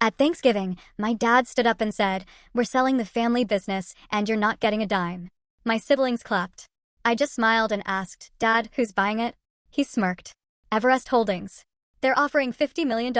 At Thanksgiving, my dad stood up and said, "We're selling the family business, and you're not getting a dime." My siblings clapped. I just smiled and asked, "Dad, who's buying it?" He smirked. "Everest Holdings. They're offering $50 million.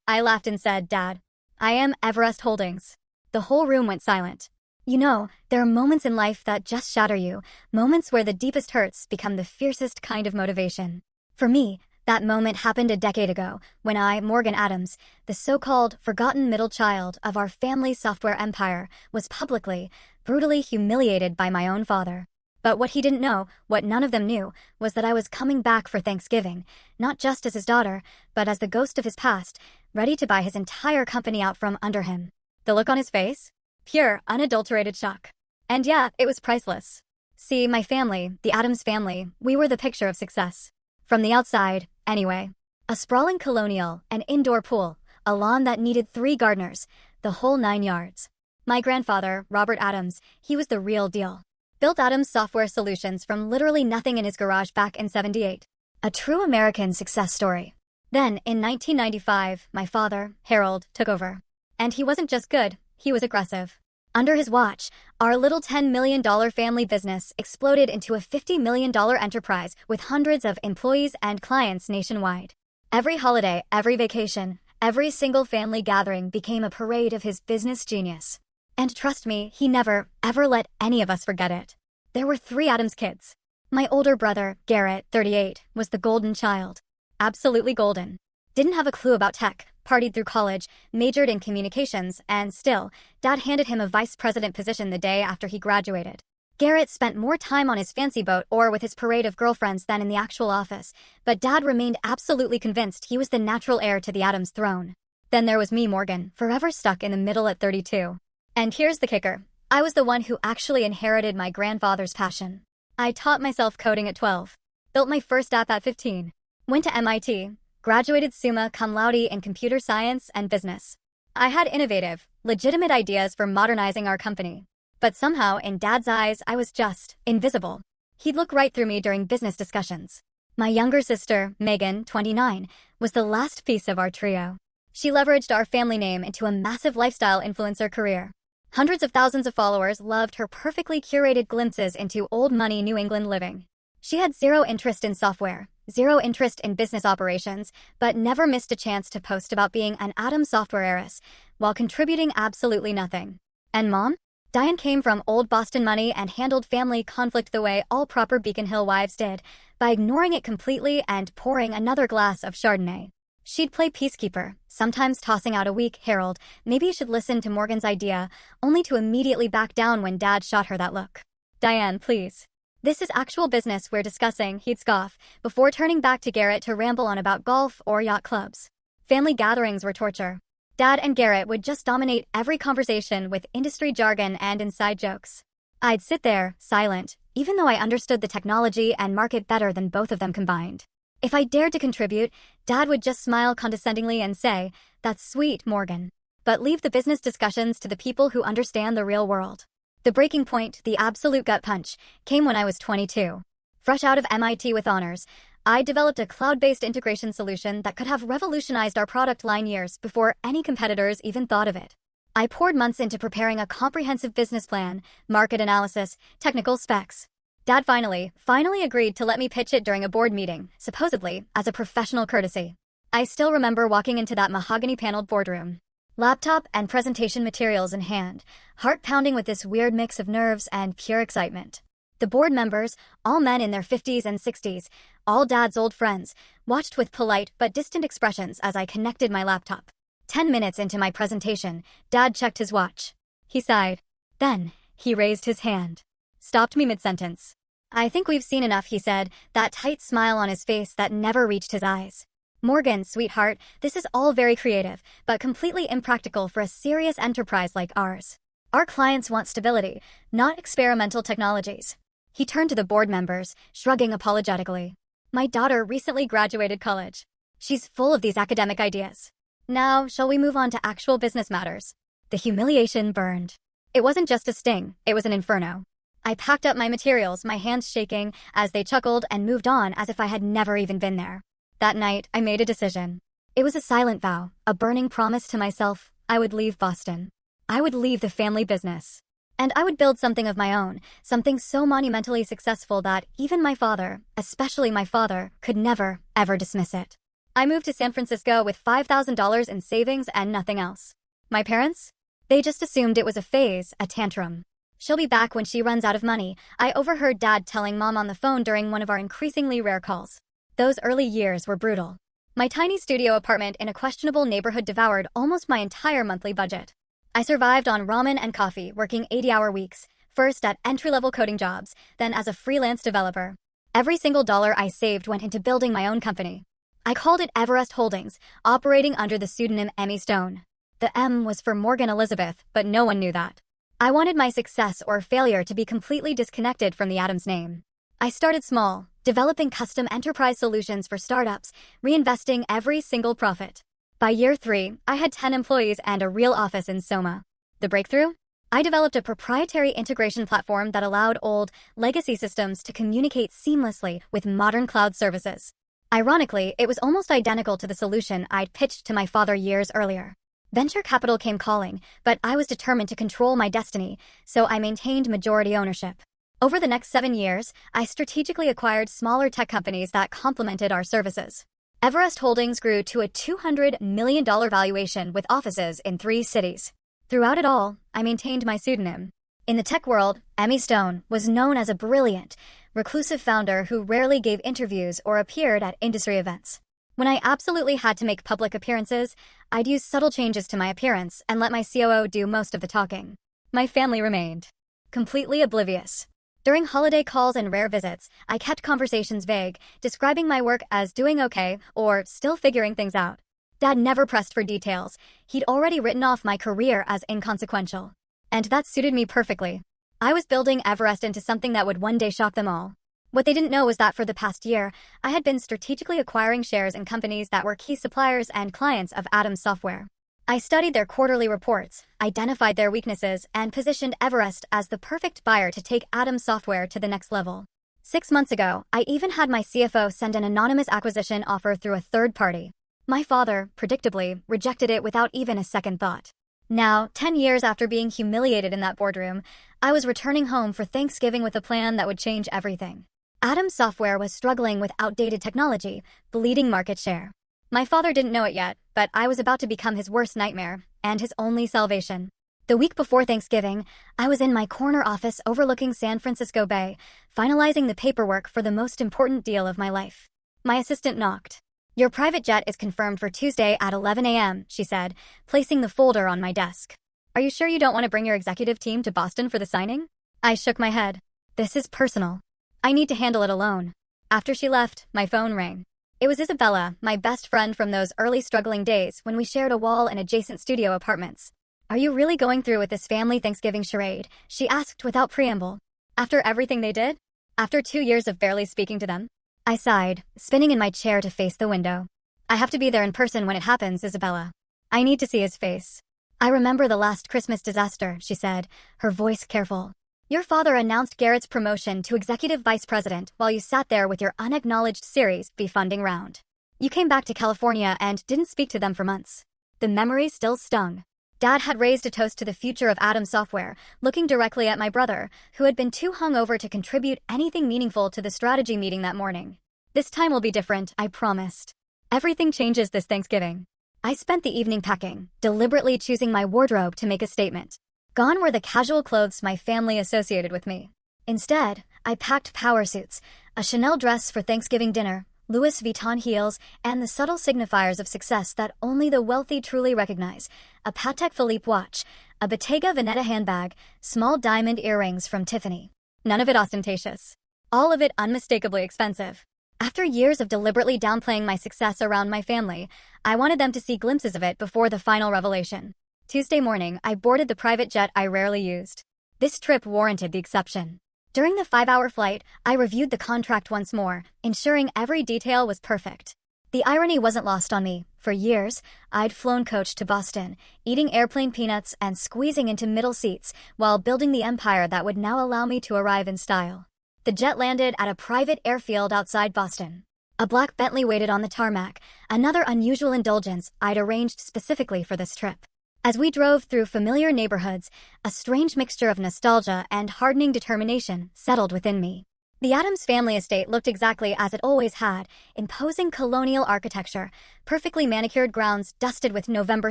I laughed and said, "Dad, I am Everest Holdings." The whole room went silent. You know, there are moments in life that just shatter you, moments where the deepest hurts become the fiercest kind of motivation. For me, that moment happened a decade ago, when I, Morgan Adams, the so-called forgotten middle child of our family's software empire, was publicly, brutally humiliated by my own father. But what he didn't know, what none of them knew, was that I was coming back for Thanksgiving, not just as his daughter, but as the ghost of his past, ready to buy his entire company out from under him. The look on his face? Pure, unadulterated shock. And yeah, it was priceless. See, my family, the Adams family, we were the picture of success. From the outside, anyway. A sprawling colonial, an indoor pool, a lawn that needed 3 gardeners, the whole 9 yards. My grandfather, Robert Adams, he was the real deal. Built Adams Software Solutions from literally nothing in his garage back in '78. A true American success story. Then, in 1995, my father, Harold, took over. And he wasn't just good, he was aggressive. Under his watch, our little $10 million family business exploded into a $50 million enterprise with hundreds of employees and clients nationwide. Every holiday, every vacation, every single family gathering became a parade of his business genius. And trust me, he never, ever let any of us forget it. There were 3 Adams kids. My older brother, Garrett, 38, was the golden child. Absolutely golden. Didn't have a clue about tech, partied through college, majored in communications, and still, Dad handed him a vice president position the day after he graduated. Garrett spent more time on his fancy boat or with his parade of girlfriends than in the actual office, but Dad remained absolutely convinced he was the natural heir to the Adams throne. Then there was me, Morgan, forever stuck in the middle at 32. And here's the kicker. I was the one who actually inherited my grandfather's passion. I taught myself coding at 12. Built my first app at 15. Went to MIT. Graduated summa cum laude in computer science and business. I had innovative, legitimate ideas for modernizing our company. But somehow, in Dad's eyes, I was just invisible. He'd look right through me during business discussions. My younger sister, Megan, 29, was the last piece of our trio. She leveraged our family name into a massive lifestyle influencer career. Hundreds of thousands of followers loved her perfectly curated glimpses into old money New England living. She had zero interest in software, zero interest in business operations, but never missed a chance to post about being an Adams software heiress, while contributing absolutely nothing. And Mom? Diane came from old Boston money and handled family conflict the way all proper Beacon Hill wives did, by ignoring it completely and pouring another glass of Chardonnay. She'd play peacekeeper, sometimes tossing out a weak "Harold, maybe you should listen to Morgan's idea," only to immediately back down when Dad shot her that look. "Diane, please. This is actual business we're discussing," he'd scoff, before turning back to Garrett to ramble on about golf or yacht clubs. Family gatherings were torture. Dad and Garrett would just dominate every conversation with industry jargon and inside jokes. I'd sit there, silent, even though I understood the technology and market better than both of them combined. If I dared to contribute, Dad would just smile condescendingly and say, "That's sweet, Morgan. But leave the business discussions to the people who understand the real world." The breaking point, the absolute gut punch, came when I was 22. Fresh out of MIT with honors, I developed a cloud-based integration solution that could have revolutionized our product line years before any competitors even thought of it. I poured months into preparing a comprehensive business plan, market analysis, technical specs. Dad finally agreed to let me pitch it during a board meeting, supposedly as a professional courtesy. I still remember walking into that mahogany-paneled boardroom. Laptop and presentation materials in hand, heart pounding with this weird mix of nerves and pure excitement. The board members, all men in their 50s and 60s, all Dad's old friends, watched with polite but distant expressions as I connected my laptop. 10 minutes into my presentation, Dad checked his watch. He sighed. Then, he raised his hand. Stopped me mid-sentence. "I think we've seen enough," he said, that tight smile on his face that never reached his eyes. "Morgan, sweetheart, this is all very creative, but completely impractical for a serious enterprise like ours. Our clients want stability, not experimental technologies." He turned to the board members, shrugging apologetically. "My daughter recently graduated college. She's full of these academic ideas. Now, shall we move on to actual business matters?" The humiliation burned. It wasn't just a sting, it was an inferno. I packed up my materials, my hands shaking, as they chuckled and moved on as if I had never even been there. That night, I made a decision. It was a silent vow, a burning promise to myself. I would leave Boston. I would leave the family business. And I would build something of my own, something so monumentally successful that even my father, especially my father, could never, ever dismiss it. I moved to San Francisco with $5,000 in savings and nothing else. My parents? They just assumed it was a phase, a tantrum. She'll be back when she runs out of money, I overheard Dad telling Mom on the phone during one of our increasingly rare calls. Those early years were brutal. My tiny studio apartment in a questionable neighborhood devoured almost my entire monthly budget. I survived on ramen and coffee, working 80-hour weeks, first at entry-level coding jobs, then as a freelance developer. Every single dollar I saved went into building my own company. I called it Everest Holdings, operating under the pseudonym Emmy Stone. The M was for Morgan Elizabeth, but no one knew that. I wanted my success or failure to be completely disconnected from the Adams name. I started small, developing custom enterprise solutions for startups, reinvesting every single profit. By year 3, I had 10 employees and a real office in Soma. The breakthrough? I developed a proprietary integration platform that allowed old, legacy systems to communicate seamlessly with modern cloud services. Ironically, it was almost identical to the solution I'd pitched to my father years earlier. Venture capital came calling, but I was determined to control my destiny, so I maintained majority ownership. Over the next 7 years, I strategically acquired smaller tech companies that complemented our services. Everest Holdings grew to a $200 million valuation with offices in 3 cities. Throughout it all, I maintained my pseudonym. In the tech world, Emmy Stone was known as a brilliant, reclusive founder who rarely gave interviews or appeared at industry events. When I absolutely had to make public appearances, I'd use subtle changes to my appearance and let my COO do most of the talking. My family remained completely oblivious. During holiday calls and rare visits, I kept conversations vague, describing my work as doing okay or still figuring things out. Dad never pressed for details. He'd already written off my career as inconsequential. And that suited me perfectly. I was building Everest into something that would one day shock them all. What they didn't know was that for the past year, I had been strategically acquiring shares in companies that were key suppliers and clients of Adam's software. I studied their quarterly reports, identified their weaknesses, and positioned Everest as the perfect buyer to take Adam's software to the next level. 6 months ago, I even had my CFO send an anonymous acquisition offer through a third party. My father, predictably, rejected it without even a second thought. Now, 10 years after being humiliated in that boardroom, I was returning home for Thanksgiving with a plan that would change everything. Adam's software was struggling with outdated technology, bleeding market share. My father didn't know it yet, but I was about to become his worst nightmare, and his only salvation. The week before Thanksgiving, I was in my corner office overlooking San Francisco Bay, finalizing the paperwork for the most important deal of my life. My assistant knocked. "Your private jet is confirmed for Tuesday at 11 a.m., she said, placing the folder on my desk. "Are you sure you don't want to bring your executive team to Boston for the signing?" I shook my head. "This is personal. I need to handle it alone." After she left, my phone rang. It was Isabella, my best friend from those early struggling days when we shared a wall and adjacent studio apartments. "Are you really going through with this family Thanksgiving charade?" she asked without preamble. "After everything they did? After 2 years of barely speaking to them?" I sighed, spinning in my chair to face the window. "I have to be there in person when it happens, Isabella. I need to see his face." "I remember the last Christmas disaster," she said, her voice careful. "Your father announced Garrett's promotion to executive vice president while you sat there with your unacknowledged Series B funding round. You came back to California and didn't speak to them for months." The memory still stung. Dad had raised a toast to the future of Adam's software, looking directly at my brother, who had been too hungover to contribute anything meaningful to the strategy meeting that morning. "This time will be different, I promised. Everything changes this Thanksgiving." I spent the evening packing, deliberately choosing my wardrobe to make a statement. Gone were the casual clothes my family associated with me. Instead, I packed power suits, a Chanel dress for Thanksgiving dinner, Louis Vuitton heels, and the subtle signifiers of success that only the wealthy truly recognize, a Patek Philippe watch, a Bottega Veneta handbag, small diamond earrings from Tiffany. None of it ostentatious. All of it unmistakably expensive. After years of deliberately downplaying my success around my family, I wanted them to see glimpses of it before the final revelation. Tuesday morning, I boarded the private jet I rarely used. This trip warranted the exception. During the 5-hour flight, I reviewed the contract once more, ensuring every detail was perfect. The irony wasn't lost on me. For years, I'd flown coach to Boston, eating airplane peanuts and squeezing into middle seats while building the empire that would now allow me to arrive in style. The jet landed at a private airfield outside Boston. A black Bentley waited on the tarmac, another unusual indulgence I'd arranged specifically for this trip. As we drove through familiar neighborhoods, a strange mixture of nostalgia and hardening determination settled within me. The Addams family estate looked exactly as it always had, imposing colonial architecture, perfectly manicured grounds dusted with November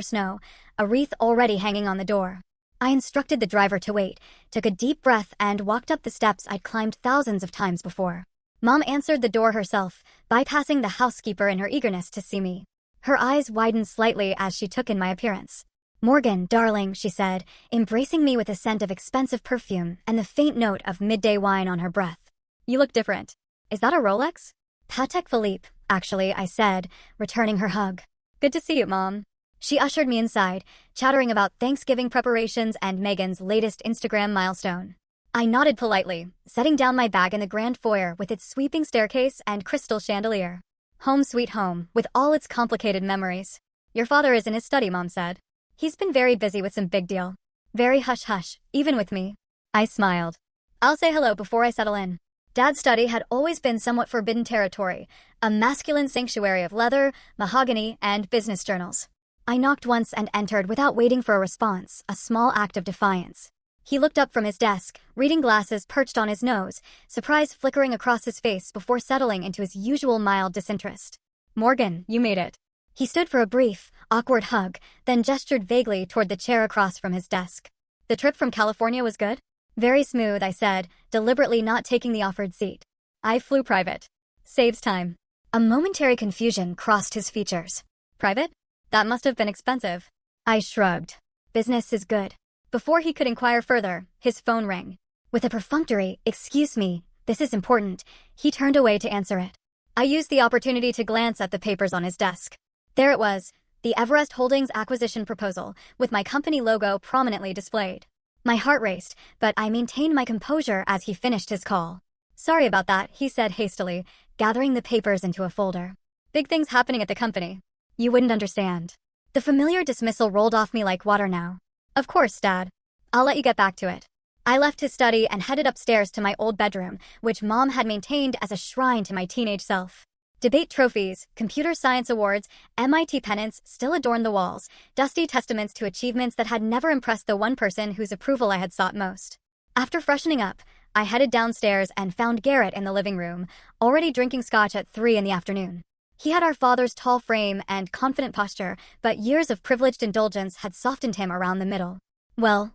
snow, a wreath already hanging on the door. I instructed the driver to wait, took a deep breath, and walked up the steps I'd climbed thousands of times before. Mom answered the door herself, bypassing the housekeeper in her eagerness to see me. Her eyes widened slightly as she took in my appearance. "Morgan, darling," she said, embracing me with a scent of expensive perfume and the faint note of midday wine on her breath. "You look different. Is that a Rolex?" "Patek Philippe, actually," I said, returning her hug. "Good to see you, Mom." She ushered me inside, chattering about Thanksgiving preparations and Megan's latest Instagram milestone. I nodded politely, setting down my bag in the grand foyer with its sweeping staircase and crystal chandelier. Home sweet home, with all its complicated memories. "Your father is in his study," Mom said. "He's been very busy with some big deal. Very hush-hush, even with me." I smiled. "I'll say hello before I settle in." Dad's study had always been somewhat forbidden territory, a masculine sanctuary of leather, mahogany, and business journals. I knocked once and entered without waiting for a response, a small act of defiance. He looked up from his desk, reading glasses perched on his nose, surprise flickering across his face before settling into his usual mild disinterest. "Morgan, you made it." He stood for a brief, awkward hug, then gestured vaguely toward the chair across from his desk. "The trip from California was good?" "Very smooth," I said, deliberately not taking the offered seat. "I flew private. Saves time." A momentary confusion crossed his features. "Private? That must have been expensive." I shrugged. "Business is good." Before he could inquire further, his phone rang. With a perfunctory, "Excuse me, this is important," he turned away to answer it. I used the opportunity to glance at the papers on his desk. There it was, the Everest Holdings acquisition proposal, with my company logo prominently displayed. My heart raced, but I maintained my composure as he finished his call. "Sorry about that," he said hastily, gathering the papers into a folder. "Big things happening at the company. You wouldn't understand." The familiar dismissal rolled off me like water now. "Of course, Dad. I'll let you get back to it." I left his study and headed upstairs to my old bedroom, which Mom had maintained as a shrine to my teenage self. Debate trophies, computer science awards, MIT pennants still adorned the walls, dusty testaments to achievements that had never impressed the one person whose approval I had sought most. After freshening up, I headed downstairs and found Garrett in the living room, already drinking scotch at 3 in the afternoon. He had our father's tall frame and confident posture, but years of privileged indulgence had softened him around the middle. Well,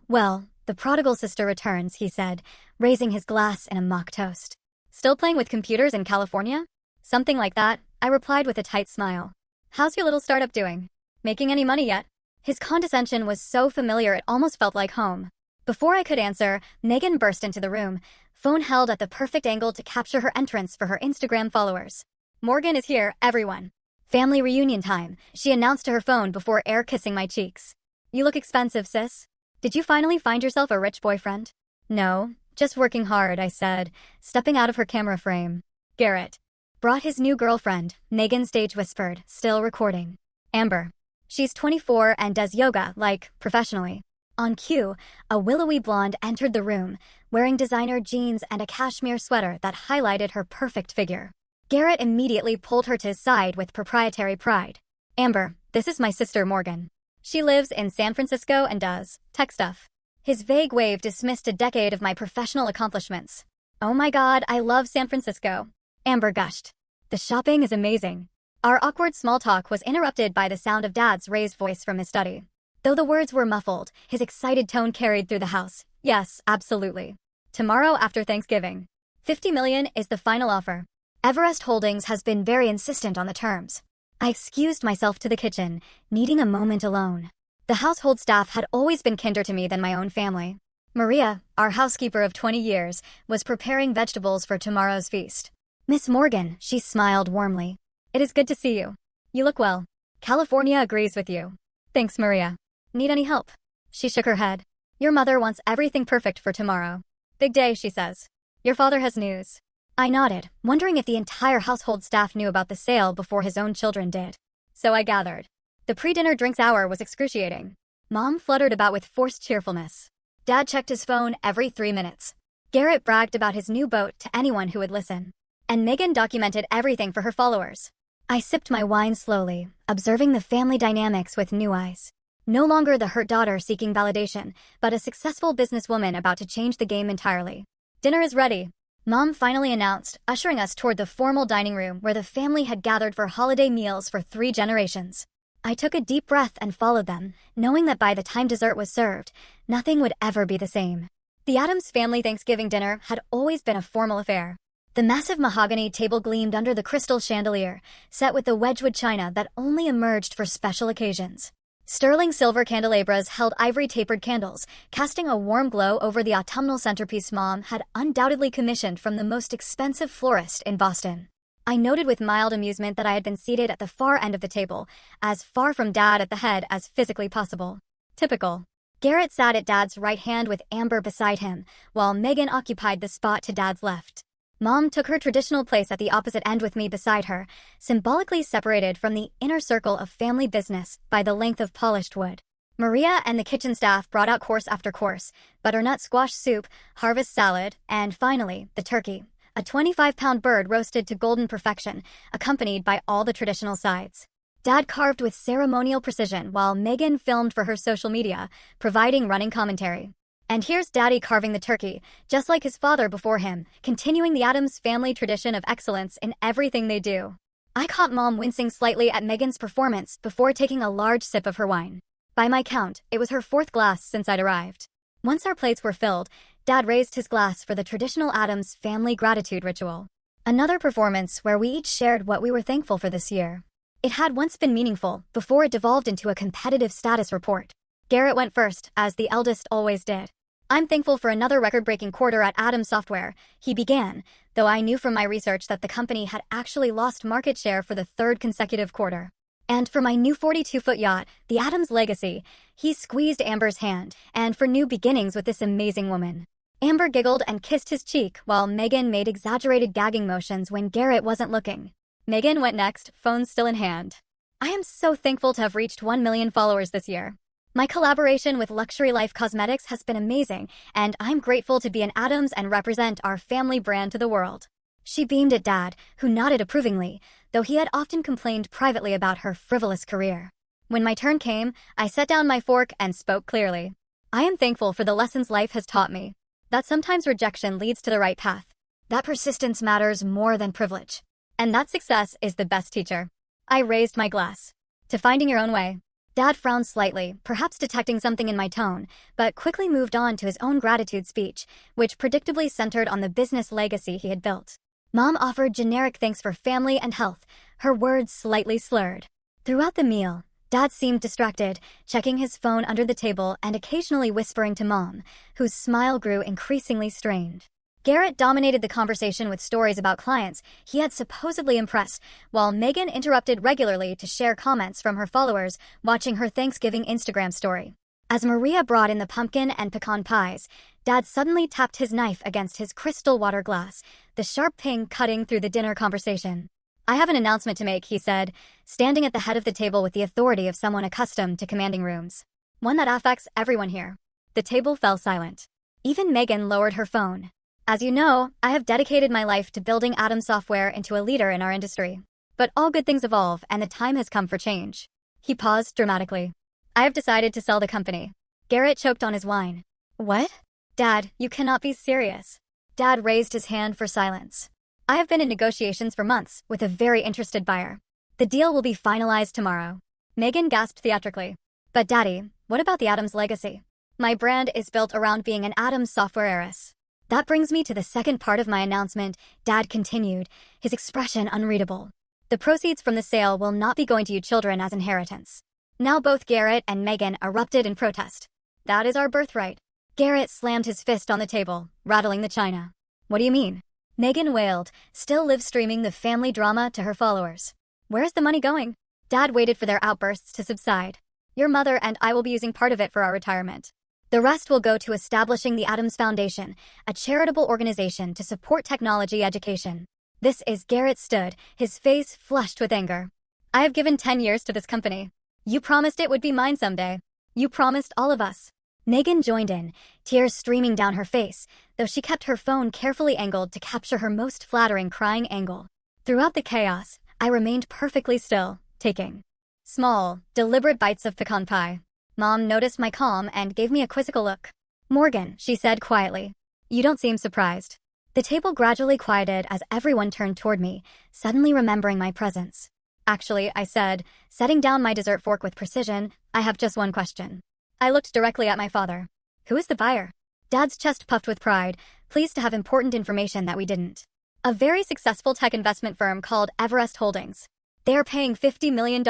the prodigal sister returns," he said, raising his glass in a mock toast. "Still playing with computers in California?" "Something like that," I replied with a tight smile. "How's your little startup doing? Making any money yet?" His condescension was so familiar it almost felt like home. Before I could answer, Megan burst into the room, phone held at the perfect angle to capture her entrance for her Instagram followers. "Morgan is here, everyone. Family reunion time," she announced to her phone before air kissing my cheeks. "You look expensive, sis. Did you finally find yourself a rich boyfriend?" "No, just working hard," I said, stepping out of her camera frame. "Garrett brought his new girlfriend," Megan stage whispered, still recording. "Amber. She's 24 and does yoga, professionally." On cue, a willowy blonde entered the room, wearing designer jeans and a cashmere sweater that highlighted her perfect figure. Garrett immediately pulled her to his side with proprietary pride. "Amber, this is my sister Morgan. She lives in San Francisco and does tech stuff." His vague wave dismissed a decade of my professional accomplishments. "Oh my God, I love San Francisco," Amber gushed. "The shopping is amazing." Our awkward small talk was interrupted by the sound of Dad's raised voice from his study. Though the words were muffled, his excited tone carried through the house. "Yes, absolutely. Tomorrow after Thanksgiving. $50 million is the final offer. Everest Holdings has been very insistent on the terms." I excused myself to the kitchen, needing a moment alone. The household staff had always been kinder to me than my own family. Maria, our housekeeper of 20 years, was preparing vegetables for tomorrow's feast. "Miss Morgan," she smiled warmly. "It is good to see you. You look well. California agrees with you." "Thanks, Maria. Need any help?" She shook her head. "Your mother wants everything perfect for tomorrow. Big day, she says. Your father has news." I nodded, wondering if the entire household staff knew about the sale before his own children did. So I gathered. The pre-dinner drinks hour was excruciating. Mom fluttered about with forced cheerfulness. Dad checked his phone every 3 minutes. Garrett bragged about his new boat to anyone who would listen. and Megan documented everything for her followers. I sipped my wine slowly, observing the family dynamics with new eyes. No longer the hurt daughter seeking validation, but a successful businesswoman about to change the game entirely. Dinner is ready, Mom finally announced, ushering us toward the formal dining room where the family had gathered for holiday meals for 3 generations. I took a deep breath and followed them, knowing that by the time dessert was served, nothing would ever be the same. The Addams family Thanksgiving dinner had always been a formal affair. The massive mahogany table gleamed under the crystal chandelier, set with the Wedgwood china that only emerged for special occasions. Sterling silver candelabras held ivory tapered candles, casting a warm glow over the autumnal centerpiece Mom had undoubtedly commissioned from the most expensive florist in Boston. I noted with mild amusement that I had been seated at the far end of the table, as far from Dad at the head as physically possible. Typical. Garrett sat at Dad's right hand with Amber beside him, while Megan occupied the spot to Dad's left. Mom took her traditional place at the opposite end with me beside her, symbolically separated from the inner circle of family business by the length of polished wood. Maria and the kitchen staff brought out course after course, butternut squash soup, harvest salad, and finally, the turkey, a 25-pound bird roasted to golden perfection, accompanied by all the traditional sides. Dad carved with ceremonial precision while Megan filmed for her social media, providing running commentary. And here's Daddy carving the turkey, just like his father before him, continuing the Addams family tradition of excellence in everything they do. I caught Mom wincing slightly at Megan's performance before taking a large sip of her wine. By my count, it was her 4th glass since I'd arrived. Once our plates were filled, Dad raised his glass for the traditional Addams family gratitude ritual. Another performance where we each shared what we were thankful for this year. It had once been meaningful, before it devolved into a competitive status report. Garrett went first, as the eldest always did. I'm thankful for another record-breaking quarter at Addams Software, he began, though I knew from my research that the company had actually lost market share for the 3rd consecutive quarter. And for my new 42-foot yacht, the Addams Legacy, he squeezed Amber's hand, and for new beginnings with this amazing woman. Amber giggled and kissed his cheek while Megan made exaggerated gagging motions when Garrett wasn't looking. Megan went next, phone still in hand. I am so thankful to have reached 1 million followers this year. My collaboration with Luxury Life Cosmetics has been amazing, and I'm grateful to be an Addams and represent our family brand to the world. She beamed at Dad, who nodded approvingly, though he had often complained privately about her frivolous career. When my turn came, I set down my fork and spoke clearly. I am thankful for the lessons life has taught me. That sometimes rejection leads to the right path. That persistence matters more than privilege. And that success is the best teacher. I raised my glass. To finding your own way. Dad frowned slightly, perhaps detecting something in my tone, but quickly moved on to his own gratitude speech, which predictably centered on the business legacy he had built. Mom offered generic thanks for family and health, her words slightly slurred. Throughout the meal, Dad seemed distracted, checking his phone under the table and occasionally whispering to Mom, whose smile grew increasingly strained. Garrett dominated the conversation with stories about clients he had supposedly impressed, while Megan interrupted regularly to share comments from her followers watching her Thanksgiving Instagram story. As Maria brought in the pumpkin and pecan pies, Dad suddenly tapped his knife against his crystal water glass, the sharp ping cutting through the dinner conversation. I have an announcement to make, he said, standing at the head of the table with the authority of someone accustomed to commanding rooms. One that affects everyone here. The table fell silent. Even Megan lowered her phone. As you know, I have dedicated my life to building Addams Software into a leader in our industry. But all good things evolve, and the time has come for change. He paused dramatically. I have decided to sell the company. Garrett choked on his wine. What? Dad, you cannot be serious. Dad raised his hand for silence. I have been in negotiations for months with a very interested buyer. The deal will be finalized tomorrow. Megan gasped theatrically. But Daddy, what about the Addams legacy? My brand is built around being an Addams Software heiress. That brings me to the second part of my announcement, Dad continued, his expression unreadable. The proceeds from the sale will not be going to you children as inheritance. Now both Garrett and Megan erupted in protest. That is our birthright. Garrett slammed his fist on the table, rattling the china. What do you mean? Megan wailed, still live-streaming the family drama to her followers. Where's the money going? Dad waited for their outbursts to subside. Your mother and I will be using part of it for our retirement. The rest will go to establishing the Addams Foundation, a charitable organization to support technology education. This is Garrett stood, his face flushed with anger. I have given 10 years to this company. You promised it would be mine someday. You promised all of us. Megan joined in, tears streaming down her face, though she kept her phone carefully angled to capture her most flattering crying angle. Throughout the chaos, I remained perfectly still, taking small, deliberate bites of pecan pie. Mom noticed my calm and gave me a quizzical look. "Morgan," she said quietly. "You don't seem surprised." The table gradually quieted as everyone turned toward me, suddenly remembering my presence. "Actually," I said, setting down my dessert fork with precision, "I have just one question." I looked directly at my father. "Who is the buyer?" Dad's chest puffed with pride, pleased to have important information that we didn't. "A very successful tech investment firm called Everest Holdings. They are paying $50 million,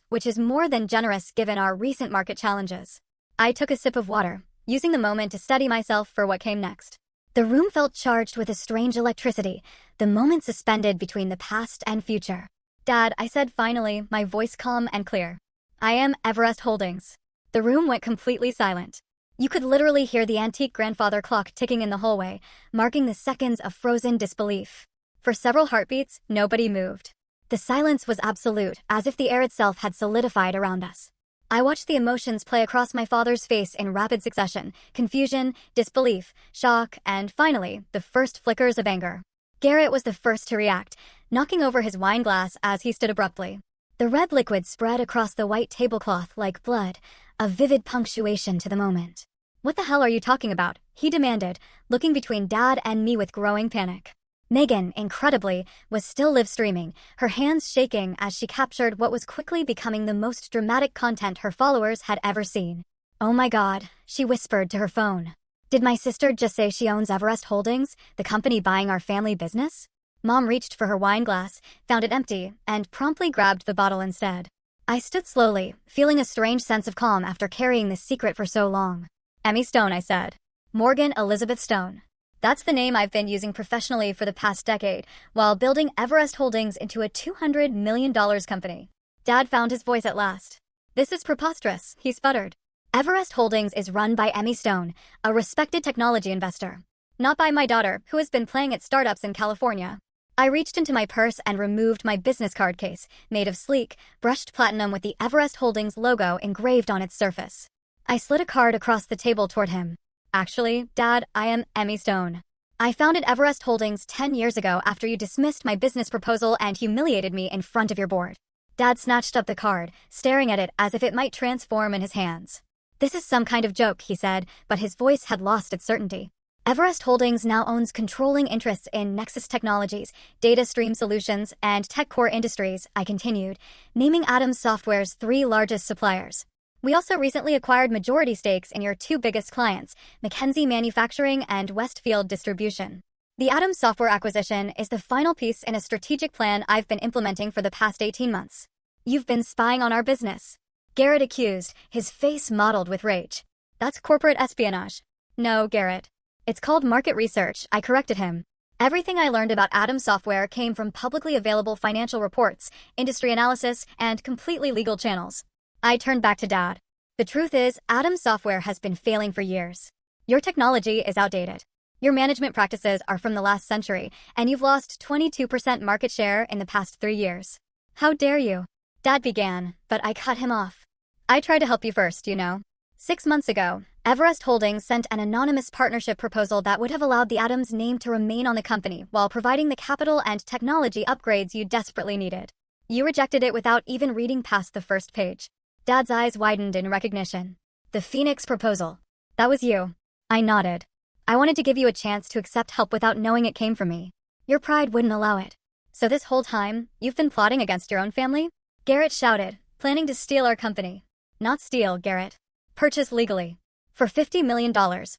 which is more than generous given our recent market challenges." I took a sip of water, using the moment to steady myself for what came next. The room felt charged with a strange electricity, the moment suspended between the past and future. "Dad," I said finally, my voice calm and clear. "I am Everest Holdings." The room went completely silent. You could literally hear the antique grandfather clock ticking in the hallway, marking the seconds of frozen disbelief. For several heartbeats, nobody moved. The silence was absolute, as if the air itself had solidified around us. I watched the emotions play across my father's face in rapid succession: confusion, disbelief, shock, and finally, the first flickers of anger. Garrett was the first to react, knocking over his wine glass as he stood abruptly. The red liquid spread across the white tablecloth like blood, a vivid punctuation to the moment. "What the hell are you talking about?" he demanded, looking between Dad and me with growing panic. Megan, incredibly, was still live streaming, her hands shaking as she captured what was quickly becoming the most dramatic content her followers had ever seen. "Oh my God," she whispered to her phone. "Did my sister just say she owns Everest Holdings, the company buying our family business?" Mom reached for her wine glass, found it empty, and promptly grabbed the bottle instead. I stood slowly, feeling a strange sense of calm after carrying this secret for so long. "Emmy Stone," I said. "Morgan Elizabeth Stone. That's the name I've been using professionally for the past decade, while building Everest Holdings into a $200 million company." Dad found his voice at last. "This is preposterous," he sputtered. "Everest Holdings is run by Emmy Stone, a respected technology investor. Not by my daughter, who has been playing at startups in California." I reached into my purse and removed my business card case, made of sleek, brushed platinum with the Everest Holdings logo engraved on its surface. I slid a card across the table toward him. "Actually, Dad, I am Emmy Stone. I founded Everest Holdings 10 years ago after you dismissed my business proposal and humiliated me in front of your board." Dad snatched up the card, staring at it as if it might transform in his hands. "This is some kind of joke," he said, but his voice had lost its certainty. "Everest Holdings now owns controlling interests in Nexus Technologies, Data Stream Solutions, and Tech Core Industries," I continued, naming Atom Software's 3 largest suppliers. "We also recently acquired majority stakes in your 2 biggest clients, McKinsey Manufacturing and Westfield Distribution. The Atom Software acquisition is the final piece in a strategic plan I've been implementing for the past 18 months. You've been spying on our business," Garrett accused, his face mottled with rage. "That's corporate espionage." "No, Garrett. It's called market research," I corrected him. "Everything I learned about Atom Software came from publicly available financial reports, industry analysis, and completely legal channels." I turned back to Dad. "The truth is, Atom Software has been failing for years. Your technology is outdated. Your management practices are from the last century, and you've lost 22% market share in the past 3 years. How dare you?" Dad began, but I cut him off. "I tried to help you first, you know. 6 months ago, Everest Holdings sent an anonymous partnership proposal that would have allowed the Atom's name to remain on the company while providing the capital and technology upgrades you desperately needed. You rejected it without even reading past the first page." Dad's eyes widened in recognition. "The Phoenix proposal. That was you." I nodded. "I wanted to give you a chance to accept help without knowing it came from me. Your pride wouldn't allow it. So this whole time, you've been plotting against your own family?" Garrett shouted, "Planning to steal our company." "Not steal, Garrett. Purchase legally. For $50 million,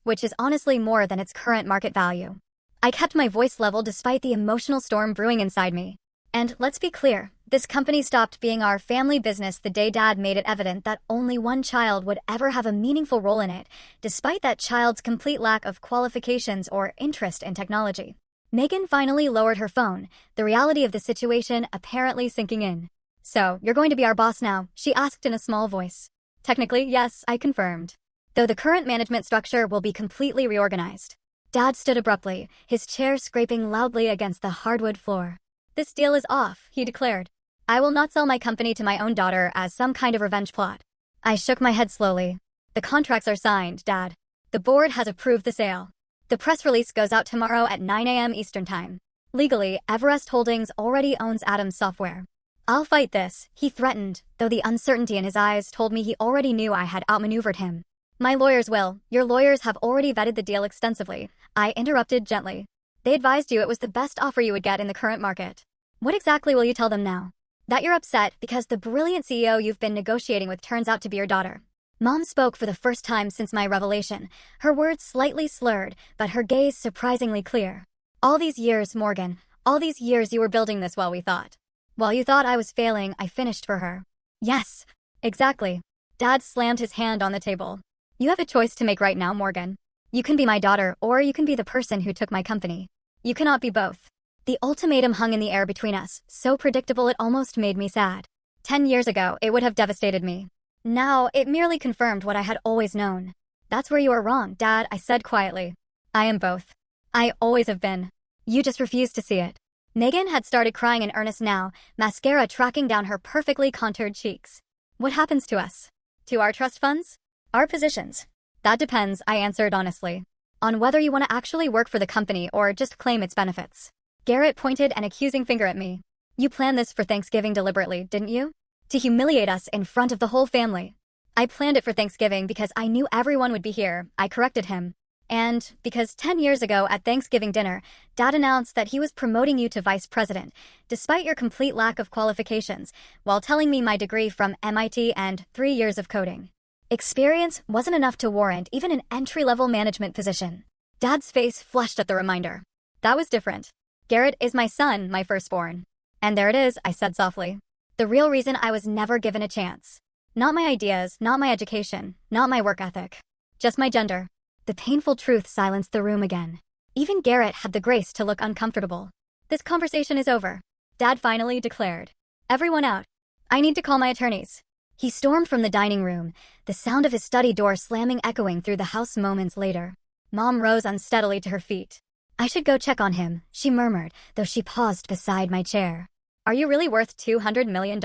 which is honestly more than its current market value." I kept my voice level despite the emotional storm brewing inside me. "And let's be clear, this company stopped being our family business the day Dad made it evident that only one child would ever have a meaningful role in it, despite that child's complete lack of qualifications or interest in technology." Megan finally lowered her phone, the reality of the situation apparently sinking in. "So, you're going to be our boss now?" she asked in a small voice. "Technically, yes," I confirmed. "Though the current management structure will be completely reorganized." Dad stood abruptly, his chair scraping loudly against the hardwood floor. "This deal is off," he declared. "I will not sell my company to my own daughter as some kind of revenge plot." I shook my head slowly. The contracts are signed, Dad. The board has approved the sale. The press release goes out tomorrow at 9 a.m. Eastern Time. Legally, Everest Holdings already owns Atom's software. I'll fight this, he threatened, though the uncertainty in his eyes told me he already knew I had outmaneuvered him. My lawyers will. Your lawyers have already vetted the deal extensively, I interrupted gently. They advised you it was the best offer you would get in the current market. What exactly will you tell them now? That you're upset because the brilliant CEO you've been negotiating with turns out to be your daughter. Mom spoke for the first time since my revelation, her words slightly slurred, but her gaze surprisingly clear. All these years, Morgan, all these years you were building this while we thought. While you thought I was failing, I finished for her. Yes, exactly. Dad slammed his hand on the table. You have a choice to make right now, Morgan. You can be my daughter, or you can be the person who took my company. You cannot be both. The ultimatum hung in the air between us, so predictable it almost made me sad. 10 years ago, it would have devastated me. Now, it merely confirmed what I had always known. That's where you are wrong, Dad, I said quietly. I am both. I always have been. You just refuse to see it. Megan had started crying in earnest now, mascara tracking down her perfectly contoured cheeks. What happens to us? To our trust funds? Our positions? That depends, I answered honestly. On whether you want to actually work for the company or just claim its benefits. Garrett pointed an accusing finger at me. You planned this for Thanksgiving deliberately, didn't you? To humiliate us in front of the whole family. I planned it for Thanksgiving because I knew everyone would be here, I corrected him. And because 10 years ago at Thanksgiving dinner, Dad announced that he was promoting you to vice president, despite your complete lack of qualifications, while telling me my degree from MIT and 3 years of coding. Experience wasn't enough to warrant even an entry-level management position. Dad's face flushed at the reminder. That was different. Garrett is my son, my firstborn. And there it is, I said softly. The real reason I was never given a chance. Not my ideas, not my education, not my work ethic. Just my gender. The painful truth silenced the room again. Even Garrett had the grace to look uncomfortable. This conversation is over, Dad finally declared. Everyone out. I need to call my attorneys. He stormed from the dining room, the sound of his study door slamming echoing through the house moments later. Mom rose unsteadily to her feet. I should go check on him, she murmured, though she paused beside my chair. Are you really worth $200 million?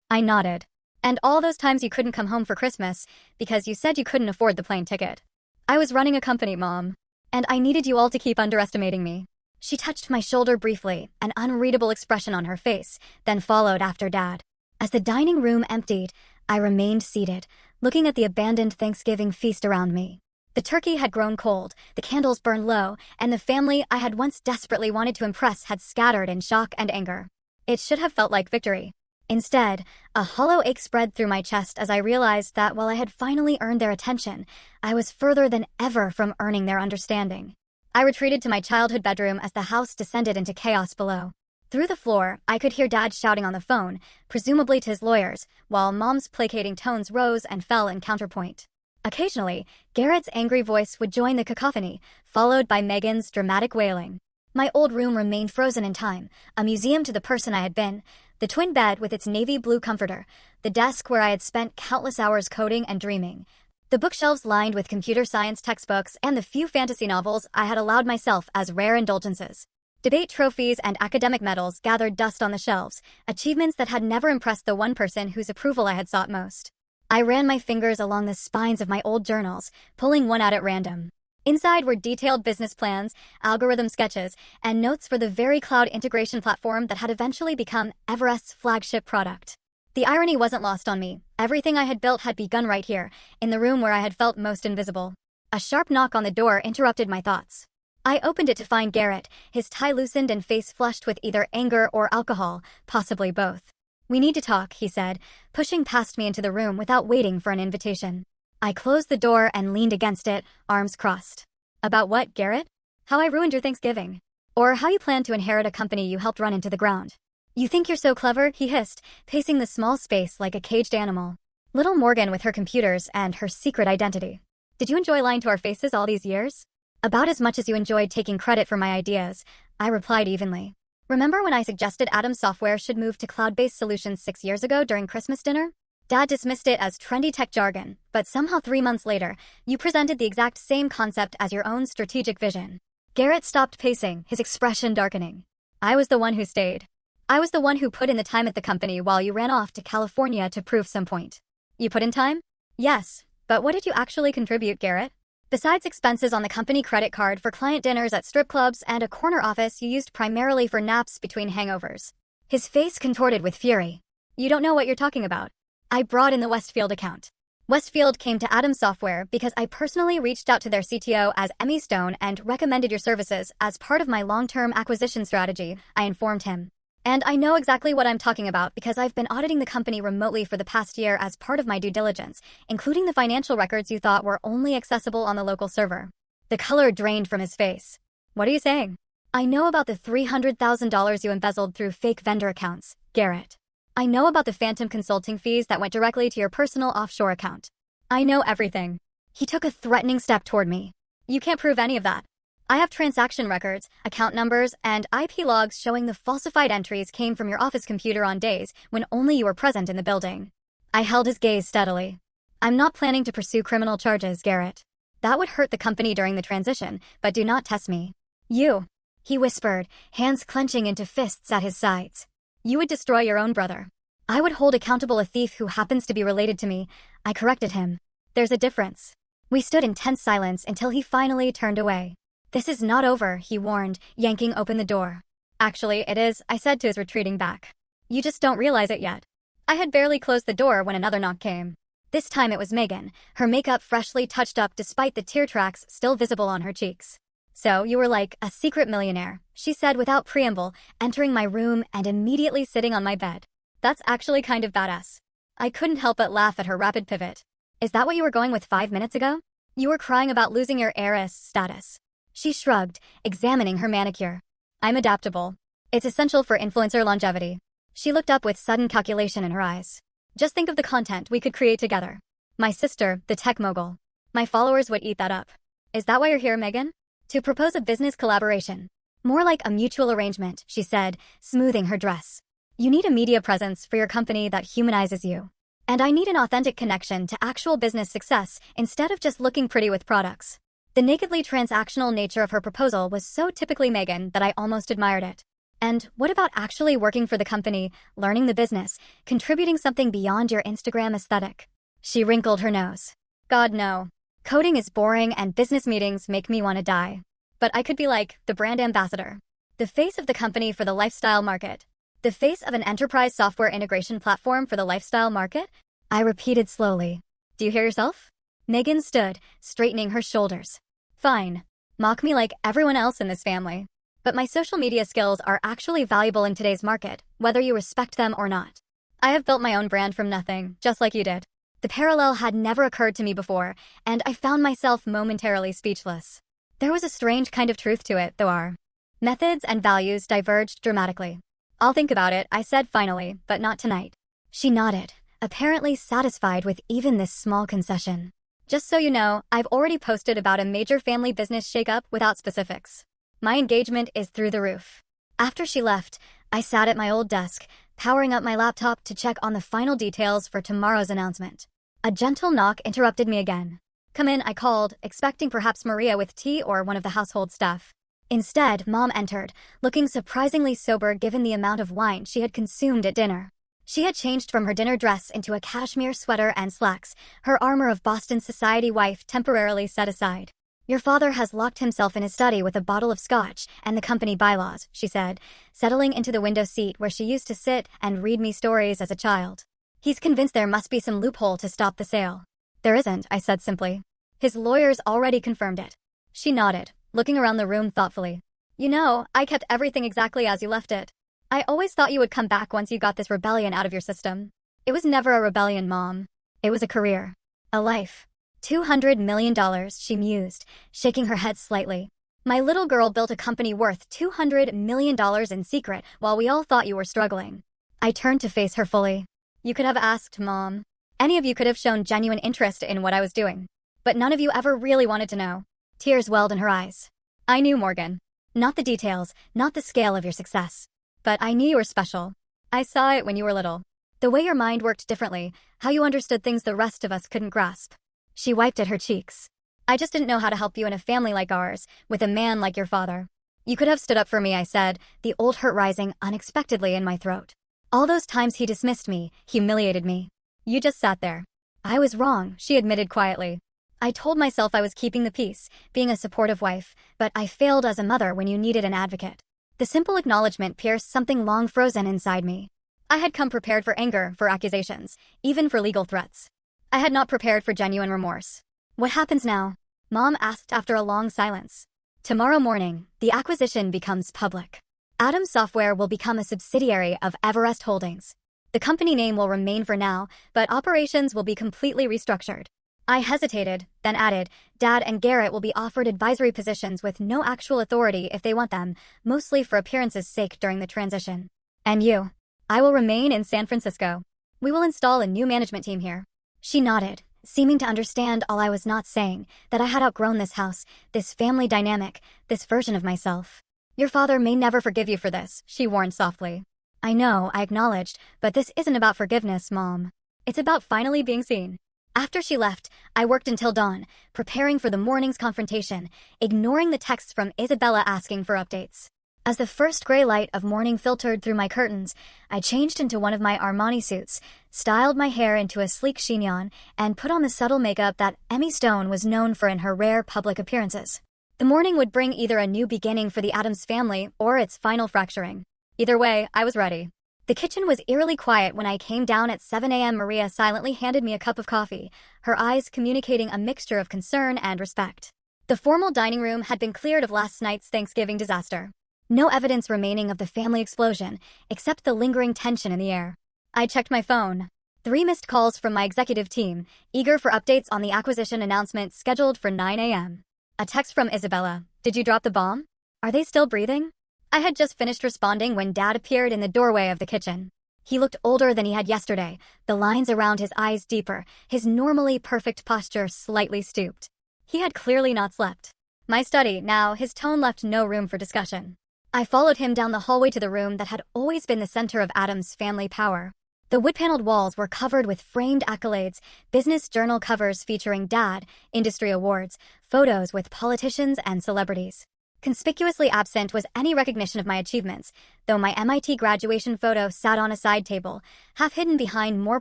I nodded. And all those times you couldn't come home for Christmas because you said you couldn't afford the plane ticket. I was running a company, Mom. And I needed you all to keep underestimating me. She touched my shoulder briefly, an unreadable expression on her face, then followed after Dad. As the dining room emptied, I remained seated, looking at the abandoned Thanksgiving feast around me. The turkey had grown cold, the candles burned low, and the family I had once desperately wanted to impress had scattered in shock and anger. It should have felt like victory. Instead, a hollow ache spread through my chest as I realized that while I had finally earned their attention, I was further than ever from earning their understanding. I retreated to my childhood bedroom as the house descended into chaos below. Through the floor, I could hear Dad shouting on the phone, presumably to his lawyers, while Mom's placating tones rose and fell in counterpoint. Occasionally, Garrett's angry voice would join the cacophony, followed by Megan's dramatic wailing. My old room remained frozen in time, a museum to the person I had been, the twin bed with its navy blue comforter, the desk where I had spent countless hours coding and dreaming, the bookshelves lined with computer science textbooks, and the few fantasy novels I had allowed myself as rare indulgences. Debate trophies and academic medals gathered dust on the shelves, achievements that had never impressed the one person whose approval I had sought most. I ran my fingers along the spines of my old journals, pulling one out at random. Inside were detailed business plans, algorithm sketches, and notes for the very cloud integration platform that had eventually become Everest's flagship product. The irony wasn't lost on me. Everything I had built had begun right here, in the room where I had felt most invisible. A sharp knock on the door interrupted my thoughts. I opened it to find Garrett, his tie loosened and face flushed with either anger or alcohol, possibly both. We need to talk, he said, pushing past me into the room without waiting for an invitation. I closed the door and leaned against it, arms crossed. About what, Garrett? How I ruined your Thanksgiving. Or how you plan to inherit a company you helped run into the ground. You think you're so clever, he hissed, pacing the small space like a caged animal. Little Morgan with her computers and her secret identity. Did you enjoy lying to our faces all these years? About as much as you enjoyed taking credit for my ideas, I replied evenly. Remember when I suggested Atom's software should move to cloud-based solutions 6 years ago during Christmas dinner? Dad dismissed it as trendy tech jargon, but somehow 3 months later, you presented the exact same concept as your own strategic vision. Garrett stopped pacing, his expression darkening. I was the one who stayed. I was the one who put in the time at the company while you ran off to California to prove some point. You put in time? Yes, But what did you actually contribute, Garrett? Besides expenses on the company credit card for client dinners at strip clubs and a corner office you used primarily for naps between hangovers. His face contorted with fury. You don't know what you're talking about. I brought in the Westfield account. Westfield came to Adams Software because I personally reached out to their CTO as Emmy Stone and recommended your services as part of my long-term acquisition strategy, I informed him. And I know exactly what I'm talking about because I've been auditing the company remotely for the past year as part of my due diligence, including the financial records you thought were only accessible on the local server. The color drained from his face. What are you saying? I know about the $300,000 you embezzled through fake vendor accounts, Garrett. I know about the phantom consulting fees that went directly to your personal offshore account. I know everything. He took a threatening step toward me. You can't prove any of that. I have transaction records, account numbers, and IP logs showing the falsified entries came from your office computer on days when only you were present in the building. I held his gaze steadily. I'm not planning to pursue criminal charges, Garrett. That would hurt the company during the transition, but do not test me. You, he whispered, hands clenching into fists at his sides. You would destroy your own brother. I would hold accountable a thief who happens to be related to me. I corrected him. There's a difference. We stood in tense silence until he finally turned away. This is not over, he warned, yanking open the door. Actually, it is, I said to his retreating back. You just don't realize it yet. I had barely closed the door when another knock came. This time it was Megan, her makeup freshly touched up despite the tear tracks still visible on her cheeks. So you were like a secret millionaire, she said without preamble, entering my room and immediately sitting on my bed. That's actually kind of badass. I couldn't help but laugh at her rapid pivot. Is that what you were going with 5 minutes ago? You were crying about losing your heiress status. She shrugged, examining her manicure. I'm adaptable. It's essential for influencer longevity. She looked up with sudden calculation in her eyes. Just think of the content we could create together. My sister, the tech mogul. My followers would eat that up. Is that why you're here, Megan? To propose a business collaboration. More like a mutual arrangement, she said, smoothing her dress. You need a media presence for your company that humanizes you. And I need an authentic connection to actual business success instead of just looking pretty with products. The nakedly transactional nature of her proposal was so typically Megan that I almost admired it. And what about actually working for the company, learning the business, contributing something beyond your Instagram aesthetic? She wrinkled her nose. God, no. Coding is boring and business meetings make me want to die. But I could be like the brand ambassador. The face of the company for the lifestyle market. The face of an enterprise software integration platform for the lifestyle market? I repeated slowly. Do you hear yourself? Megan stood, straightening her shoulders. Fine. Mock me like everyone else in this family. But my social media skills are actually valuable in today's market, whether you respect them or not. I have built my own brand from nothing, just like you did. The parallel had never occurred to me before, and I found myself momentarily speechless. There was a strange kind of truth to it, though our methods and values diverged dramatically. I'll think about it, I said finally, but not tonight. She nodded, apparently satisfied with even this small concession. Just so you know, I've already posted about a major family business shakeup without specifics. My engagement is through the roof. After she left, I sat at my old desk, powering up my laptop to check on the final details for tomorrow's announcement. A gentle knock interrupted me again. Come in, I called, expecting perhaps Maria with tea or one of the household staff. Instead, Mom entered, looking surprisingly sober given the amount of wine she had consumed at dinner. She had changed from her dinner dress into a cashmere sweater and slacks, her armor of Boston society wife temporarily set aside. Your father has locked himself in his study with a bottle of scotch and the company bylaws, she said, settling into the window seat where she used to sit and read me stories as a child. He's convinced there must be some loophole to stop the sale. There isn't, I said simply. His lawyers already confirmed it. She nodded, looking around the room thoughtfully. You know, I kept everything exactly as you left it. I always thought you would come back once you got this rebellion out of your system. It was never a rebellion, Mom. It was a career. A life. $200 million, she mused, shaking her head slightly. My little girl built a company worth $200 million in secret while we all thought you were struggling. I turned to face her fully. You could have asked, Mom. Any of you could have shown genuine interest in what I was doing. But none of you ever really wanted to know. Tears welled in her eyes. I knew, Morgan. Not the details, not the scale of your success. But I knew you were special. I saw it when you were little. The way your mind worked differently, how you understood things the rest of us couldn't grasp. She wiped at her cheeks. I just didn't know how to help you in a family like ours, with a man like your father. You could have stood up for me, I said, the old hurt rising unexpectedly in my throat. All those times he dismissed me, humiliated me. You just sat there. I was wrong, she admitted quietly. I told myself I was keeping the peace, being a supportive wife, but I failed as a mother when you needed an advocate. The simple acknowledgement pierced something long frozen inside me. I had come prepared for anger, for accusations, even for legal threats. I had not prepared for genuine remorse. What happens now? Mom asked after a long silence. Tomorrow morning, the acquisition becomes public. Atom Software will become a subsidiary of Everest Holdings. The company name will remain for now, but operations will be completely restructured. I hesitated, then added, Dad and Garrett will be offered advisory positions with no actual authority if they want them, mostly for appearance's sake during the transition. And you? I will remain in San Francisco. We will install a new management team here. She nodded, seeming to understand all I was not saying, that I had outgrown this house, this family dynamic, this version of myself. Your father may never forgive you for this, she warned softly. I know, I acknowledged, but this isn't about forgiveness, Mom. It's about finally being seen. After she left, I worked until dawn, preparing for the morning's confrontation, ignoring the texts from Isabella asking for updates. As the first gray light of morning filtered through my curtains, I changed into one of my Armani suits, styled my hair into a sleek chignon, and put on the subtle makeup that Emmy Stone was known for in her rare public appearances. The morning would bring either a new beginning for the Addams family or its final fracturing. Either way, I was ready. The kitchen was eerily quiet when I came down at 7 a.m. Maria silently handed me a cup of coffee, her eyes communicating a mixture of concern and respect. The formal dining room had been cleared of last night's Thanksgiving disaster. No evidence remaining of the family explosion, except the lingering tension in the air. I checked my phone. 3 missed calls from my executive team, eager for updates on the acquisition announcement scheduled for 9 a.m. A text from Isabella. Did you drop the bomb? Are they still breathing? I had just finished responding when Dad appeared in the doorway of the kitchen. He looked older than he had yesterday, the lines around his eyes deeper, his normally perfect posture slightly stooped. He had clearly not slept. My study, now, his tone left no room for discussion. I followed him down the hallway to the room that had always been the center of Adam's family power. The wood-paneled walls were covered with framed accolades, business journal covers featuring Dad, industry awards, photos with politicians and celebrities. Conspicuously absent was any recognition of my achievements, though my MIT graduation photo sat on a side table, half hidden behind more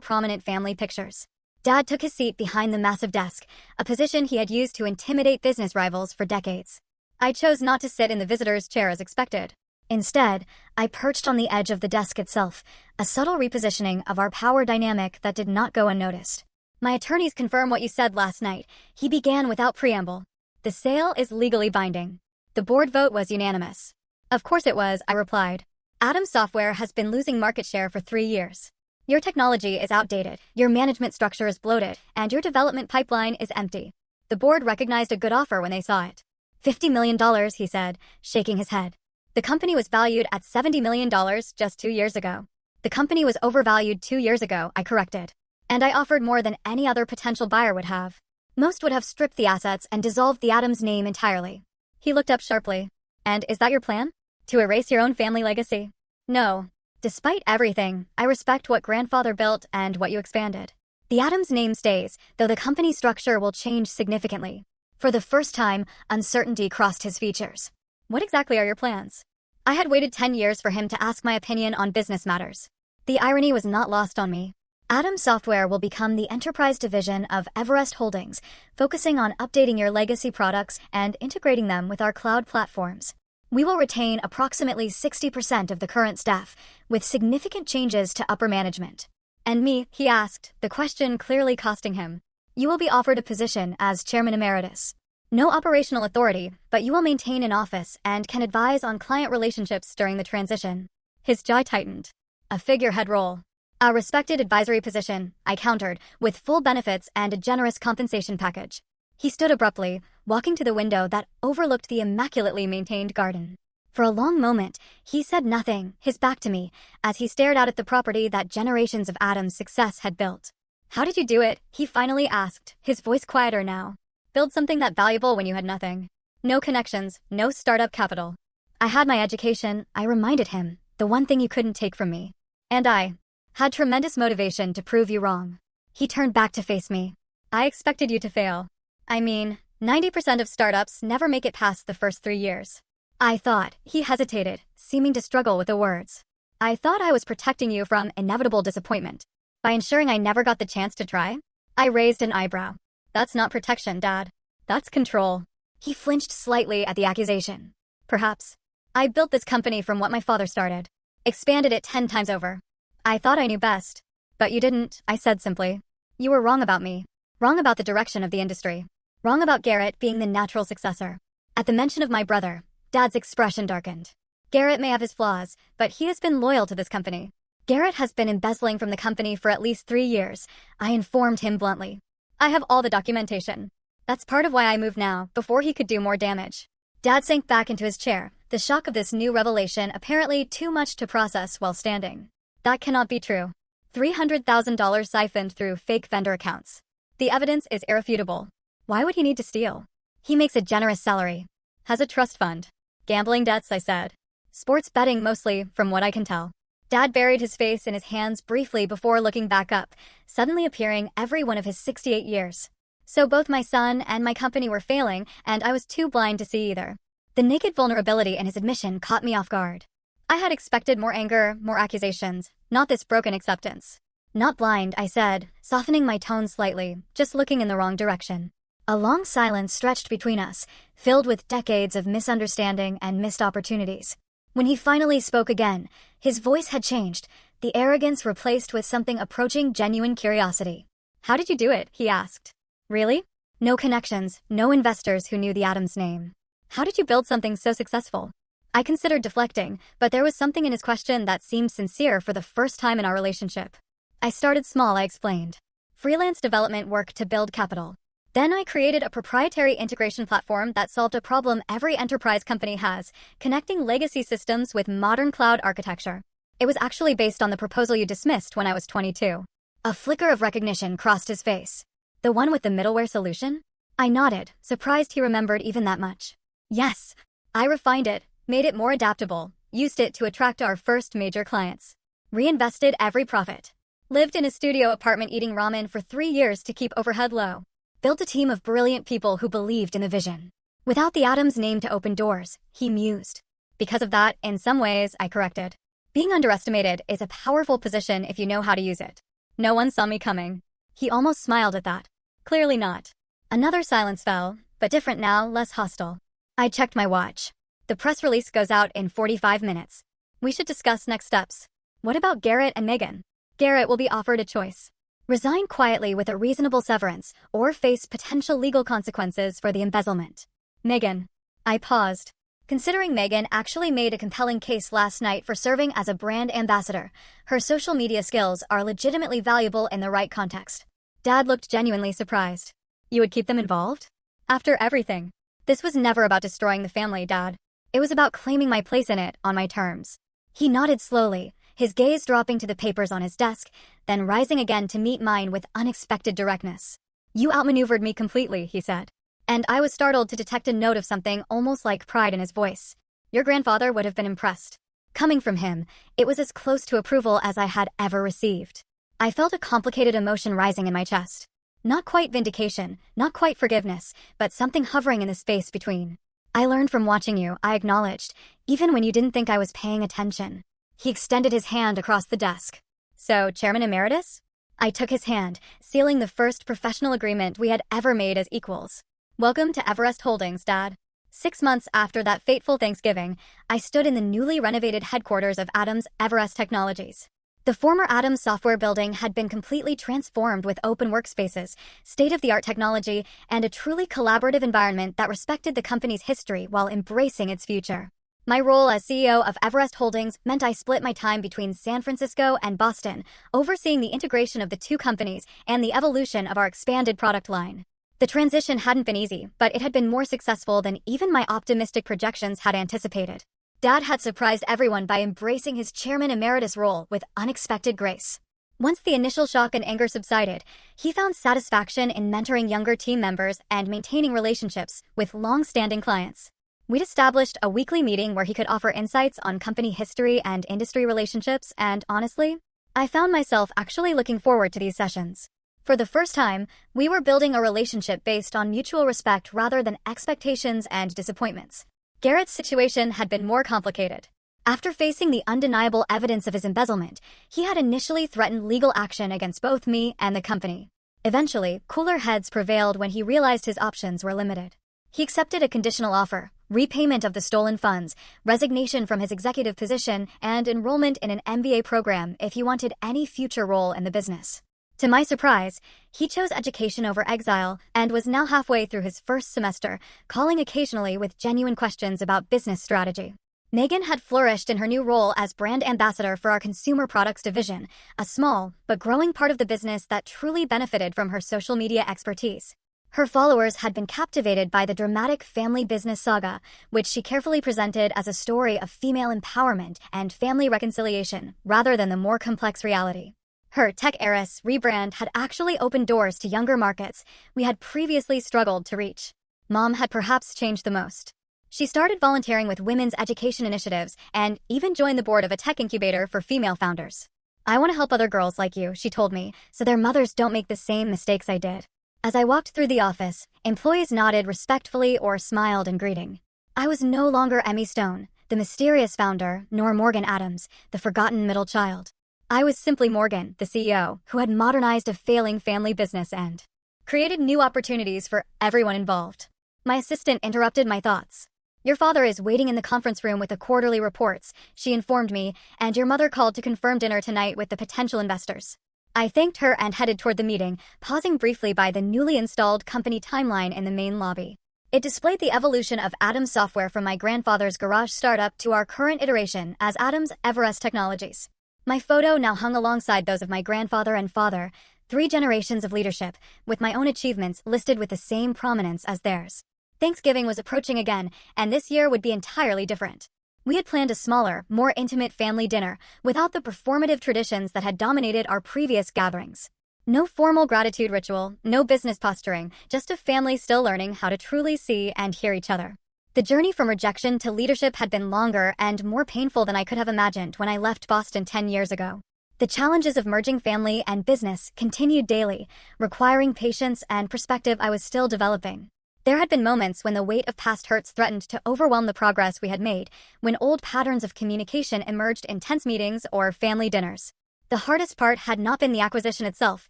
prominent family pictures. Dad took his seat behind the massive desk, a position he had used to intimidate business rivals for decades. I chose not to sit in the visitor's chair as expected. Instead, I perched on the edge of the desk itself, a subtle repositioning of our power dynamic that did not go unnoticed. My attorneys confirm what you said last night, he began without preamble. The sale is legally binding. The board vote was unanimous. Of course it was, I replied. Atom Software has been losing market share for 3 years. Your technology is outdated, your management structure is bloated, and your development pipeline is empty. The board recognized a good offer when they saw it. $50 million, he said, shaking his head. The company was valued at $70 million just 2 years ago. The company was overvalued 2 years ago, I corrected. And I offered more than any other potential buyer would have. Most would have stripped the assets and dissolved the Adams name entirely. He looked up sharply. And is that your plan? To erase your own family legacy? No. Despite everything, I respect what grandfather built and what you expanded. The Adams name stays, though the company structure will change significantly. For the first time, uncertainty crossed his features. What exactly are your plans? I had waited 10 years for him to ask my opinion on business matters. The irony was not lost on me. Atom Software will become the enterprise division of Everest Holdings, focusing on updating your legacy products and integrating them with our cloud platforms. We will retain approximately 60% of the current staff, with significant changes to upper management. And me, he asked, the question clearly costing him. You will be offered a position as chairman emeritus. No operational authority, but you will maintain an office and can advise on client relationships during the transition. His jaw tightened. A figurehead role. A respected advisory position, I countered, with full benefits and a generous compensation package. He stood abruptly, walking to the window that overlooked the immaculately maintained garden. For a long moment, he said nothing, his back to me, as he stared out at the property that generations of Adam's success had built. How did you do it? He finally asked, his voice quieter now. Build something that valuable when you had nothing. No connections, no startup capital. I had my education, I reminded him, the one thing you couldn't take from me. And I had tremendous motivation to prove you wrong. He turned back to face me. I expected you to fail. I mean, 90% of startups never make it past the first 3 years. I thought. He hesitated, seeming to struggle with the words. I thought I was protecting you from inevitable disappointment. By ensuring I never got the chance to try? I raised an eyebrow. That's not protection, Dad. That's control. He flinched slightly at the accusation. Perhaps. I built this company from what my father started. Expanded it 10 times over. I thought I knew best. But you didn't, I said simply. You were wrong about me. Wrong about the direction of the industry. Wrong about Garrett being the natural successor. At the mention of my brother, Dad's expression darkened. Garrett may have his flaws, but he has been loyal to this company. Garrett has been embezzling from the company for at least 3 years, I informed him bluntly. I have all the documentation. That's part of why I moved now, before he could do more damage. Dad sank back into his chair, the shock of this new revelation apparently too much to process while standing. That cannot be true. $300,000 siphoned through fake vendor accounts. The evidence is irrefutable. Why would he need to steal? He makes a generous salary. Has a trust fund. Gambling debts, I said. Sports betting mostly, from what I can tell. Dad buried his face in his hands briefly before looking back up, suddenly appearing every one of his 68 years. So both my son and my company were failing, and I was too blind to see either. The naked vulnerability in his admission caught me off guard. I had expected more anger, more accusations, not this broken acceptance. Not blind, I said, softening my tone slightly, just looking in the wrong direction. A long silence stretched between us, filled with decades of misunderstanding and missed opportunities. When he finally spoke again, his voice had changed, the arrogance replaced with something approaching genuine curiosity. How did you do it? He asked. Really? No connections, no investors who knew the Adams name. How did you build something so successful? I considered deflecting, but there was something in his question that seemed sincere for the first time in our relationship. I started small, I explained. Freelance development work to build capital. Then I created a proprietary integration platform that solved a problem every enterprise company has, connecting legacy systems with modern cloud architecture. It was actually based on the proposal you dismissed when I was 22. A flicker of recognition crossed his face. The one with the middleware solution? I nodded, surprised he remembered even that much. Yes. I refined it, made it more adaptable, used it to attract our first major clients. Reinvested every profit. Lived in a studio apartment eating ramen for 3 years to keep overhead low. Built a team of brilliant people who believed in the vision. Without the Adams name to open doors, he mused. Because of that, in some ways, I corrected. Being underestimated is a powerful position if you know how to use it. No one saw me coming. He almost smiled at that. Clearly not. Another silence fell, but different now, less hostile. I checked my watch. The press release goes out in 45 minutes. We should discuss next steps. What about Garrett and Megan? Garrett will be offered a choice. Resign quietly with a reasonable severance, or face potential legal consequences for the embezzlement. Megan. I paused. Considering Megan actually made a compelling case last night for serving as a brand ambassador, her social media skills are legitimately valuable in the right context. Dad looked genuinely surprised. You would keep them involved? After everything. This was never about destroying the family, Dad. It was about claiming my place in it on my terms. He nodded slowly, his gaze dropping to the papers on his desk, then rising again to meet mine with unexpected directness. You outmaneuvered me completely, he said. And I was startled to detect a note of something almost like pride in his voice. Your grandfather would have been impressed. Coming from him, it was as close to approval as I had ever received. I felt a complicated emotion rising in my chest. Not quite vindication, not quite forgiveness, but something hovering in the space between. I learned from watching you, I acknowledged, even when you didn't think I was paying attention. He extended his hand across the desk. So, Chairman Emeritus? I took his hand, sealing the first professional agreement we had ever made as equals. Welcome to Everest Holdings, Dad. 6 months after that fateful Thanksgiving, I stood in the newly renovated headquarters of Adams Everest Technologies. The former Adams software building had been completely transformed with open workspaces, state-of-the-art technology, and a truly collaborative environment that respected the company's history while embracing its future. My role as CEO of Everest Holdings meant I split my time between San Francisco and Boston, overseeing the integration of the two companies and the evolution of our expanded product line. The transition hadn't been easy, but it had been more successful than even my optimistic projections had anticipated. Dad had surprised everyone by embracing his chairman emeritus role with unexpected grace. Once the initial shock and anger subsided, he found satisfaction in mentoring younger team members and maintaining relationships with long-standing clients. We'd established a weekly meeting where he could offer insights on company history and industry relationships, and honestly, I found myself actually looking forward to these sessions. For the first time, we were building a relationship based on mutual respect rather than expectations and disappointments. Garrett's situation had been more complicated. After facing the undeniable evidence of his embezzlement, he had initially threatened legal action against both me and the company. Eventually, cooler heads prevailed when he realized his options were limited. He accepted a conditional offer: repayment of the stolen funds, resignation from his executive position, and enrollment in an MBA program if he wanted any future role in the business. To my surprise, he chose education over exile and was now halfway through his first semester, calling occasionally with genuine questions about business strategy. Megan had flourished in her new role as brand ambassador for our consumer products division, a small but growing part of the business that truly benefited from her social media expertise. Her followers had been captivated by the dramatic family business saga, which she carefully presented as a story of female empowerment and family reconciliation, rather than the more complex reality. Her Tech Heiress rebrand had actually opened doors to younger markets we had previously struggled to reach. Mom had perhaps changed the most. She started volunteering with women's education initiatives and even joined the board of a tech incubator for female founders. "I want to help other girls like you," she told me, "so their mothers don't make the same mistakes I did." As I walked through the office, employees nodded respectfully or smiled in greeting. I was no longer Emmy Stone, the mysterious founder, nor Morgan Adams, the forgotten middle child. I was simply Morgan, the CEO, who had modernized a failing family business and created new opportunities for everyone involved. My assistant interrupted my thoughts. "Your father is waiting in the conference room with the quarterly reports," she informed me, "and your mother called to confirm dinner tonight with the potential investors." I thanked her and headed toward the meeting, pausing briefly by the newly installed company timeline in the main lobby. It displayed the evolution of Adams software from my grandfather's garage startup to our current iteration as Adams Everest Technologies. My photo now hung alongside those of my grandfather and father, 3 generations of leadership, with my own achievements listed with the same prominence as theirs. Thanksgiving was approaching again, and this year would be entirely different. We had planned a smaller, more intimate family dinner, without the performative traditions that had dominated our previous gatherings. No formal gratitude ritual, no business posturing, just a family still learning how to truly see and hear each other. The journey from rejection to leadership had been longer and more painful than I could have imagined when I left Boston 10 years ago. The challenges of merging family and business continued daily, requiring patience and perspective I was still developing. There had been moments when the weight of past hurts threatened to overwhelm the progress we had made, when old patterns of communication emerged in tense meetings or family dinners. The hardest part had not been the acquisition itself,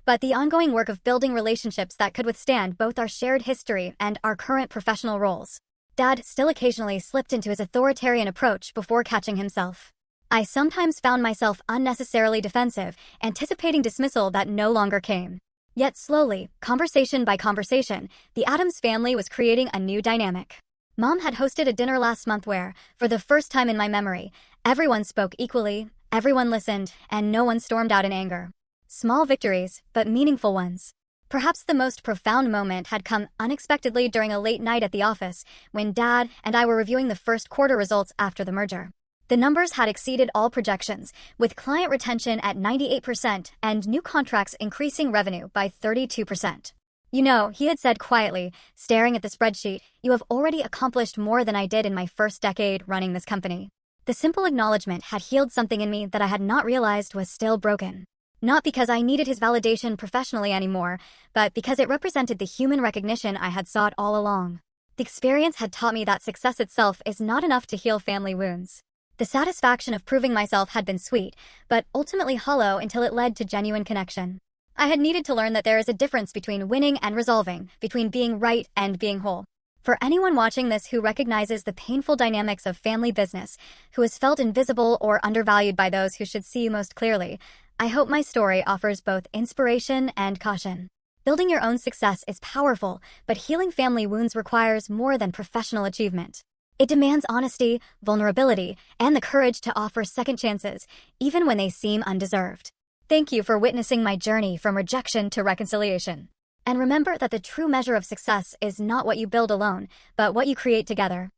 but the ongoing work of building relationships that could withstand both our shared history and our current professional roles. Dad still occasionally slipped into his authoritarian approach before catching himself. I sometimes found myself unnecessarily defensive, anticipating dismissal that no longer came. Yet slowly, conversation by conversation, the Adams family was creating a new dynamic. Mom had hosted a dinner last month where, for the first time in my memory, everyone spoke equally, everyone listened, and no one stormed out in anger. Small victories, but meaningful ones. Perhaps the most profound moment had come unexpectedly during a late night at the office, when Dad and I were reviewing the first quarter results after the merger. The numbers had exceeded all projections, with client retention at 98% and new contracts increasing revenue by 32%. "You know," he had said quietly, staring at the spreadsheet, "you have already accomplished more than I did in my first decade running this company." The simple acknowledgement had healed something in me that I had not realized was still broken. Not because I needed his validation professionally anymore, but because it represented the human recognition I had sought all along. The experience had taught me that success itself is not enough to heal family wounds. The satisfaction of proving myself had been sweet, but ultimately hollow until it led to genuine connection. I had needed to learn that there is a difference between winning and resolving, between being right and being whole. For anyone watching this who recognizes the painful dynamics of family business, who has felt invisible or undervalued by those who should see you most clearly, I hope my story offers both inspiration and caution. Building your own success is powerful, but healing family wounds requires more than professional achievement. It demands honesty, vulnerability, and the courage to offer second chances, even when they seem undeserved. Thank you for witnessing my journey from rejection to reconciliation. And remember that the true measure of success is not what you build alone, but what you create together.